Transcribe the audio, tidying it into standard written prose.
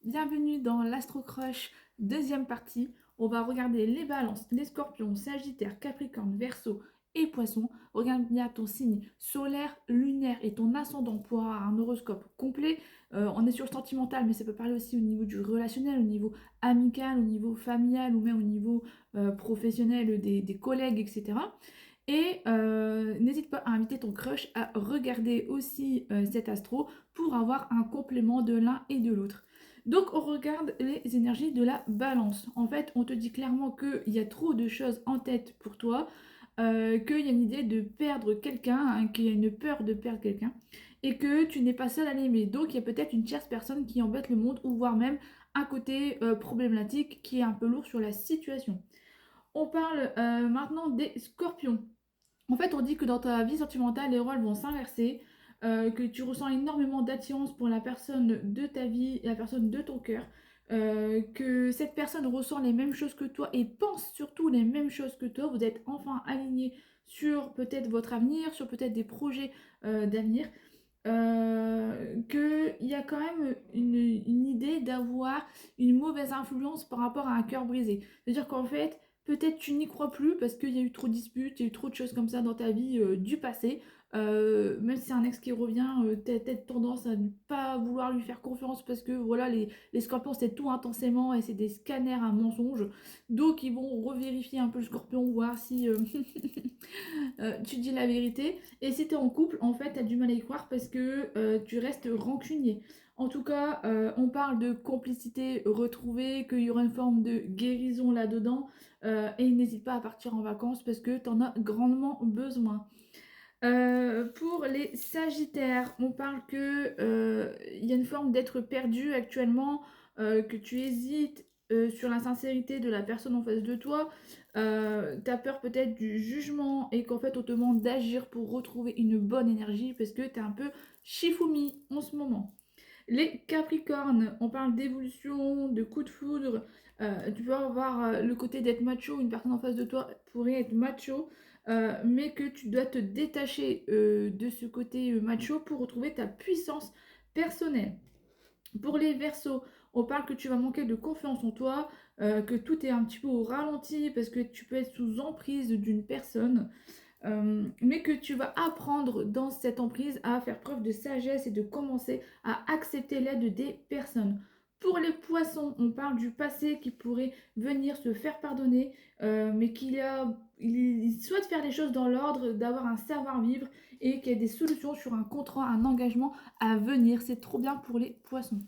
Bienvenue dans l'Astro Crush, deuxième partie. On va regarder les balances, les scorpions, sagittaires, capricorne, verseau et poisson. Regarde bien ton signe solaire, lunaire et ton ascendant pour avoir un horoscope complet. On est sur le sentimental, mais ça peut parler aussi au niveau du relationnel, au niveau amical, au niveau familial ou même au niveau professionnel des collègues, etc. Et n'hésite pas à inviter ton crush à regarder aussi cet astro pour avoir un complément de l'un et de l'autre. Donc on regarde les énergies de la balance. En fait, on te dit clairement qu'il y a trop de choses en tête pour toi, qu'il y a une idée de perdre quelqu'un, hein, qu'il y a une peur de perdre quelqu'un, et que tu n'es pas seul à l'aimer. Donc il y a peut-être une tierce personne qui embête le monde, ou voire même un côté problématique qui est un peu lourd sur la situation. On parle maintenant des scorpions. En fait, on dit que dans ta vie sentimentale, les rôles vont s'inverser, que tu ressens énormément d'attirance pour la personne de ta vie, la personne de ton cœur, que cette personne ressent les mêmes choses que toi et pense surtout les mêmes choses que toi. Vous êtes enfin alignés sur peut-être votre avenir, sur peut-être des projets d'avenir. Qu'il y a quand même une idée d'avoir une mauvaise influence par rapport à un cœur brisé. C'est-à-dire qu'en fait, peut-être tu n'y crois plus parce qu'il y a eu trop de disputes, il y a eu trop de choses comme ça dans ta vie du passé. Même si c'est un ex qui revient, t'as peut-être tendance à ne pas vouloir lui faire confiance parce que voilà, les scorpions c'est tout intensément et c'est des scanners à mensonges. Donc ils vont revérifier un peu le scorpion, voir si tu dis la vérité. Et si t'es en couple, en fait, t'as du mal à y croire parce que tu restes rancunier. En tout cas, on parle de complicité retrouvée, qu'il y aura une forme de guérison là-dedans. Et n'hésite pas à partir en vacances parce que t'en as grandement besoin. Pour les Sagittaires, on parle que il y a une forme d'être perdu actuellement, que tu hésites sur la sincérité de la personne en face de toi. T'as peur peut-être du jugement et qu'en fait on te demande d'agir pour retrouver une bonne énergie parce que t'es un peu Shifumi en ce moment. Les Capricornes, on parle d'évolution, de coup de foudre. Tu peux avoir le côté d'être macho, une personne en face de toi pourrait être macho, mais que tu dois te détacher de ce côté macho pour retrouver ta puissance personnelle. Pour les Verseaux, on parle que tu vas manquer de confiance en toi, que tout est un petit peu au ralenti parce que tu peux être sous emprise d'une personne. Mais que tu vas apprendre dans cette emprise à faire preuve de sagesse et de commencer à accepter l'aide des personnes. Pour les poissons, on parle du passé qui pourrait venir se faire pardonner, mais il souhaite faire les choses dans l'ordre, d'avoir un savoir-vivre et qu'il y a des solutions sur un contrat, un engagement à venir. C'est trop bien pour les poissons.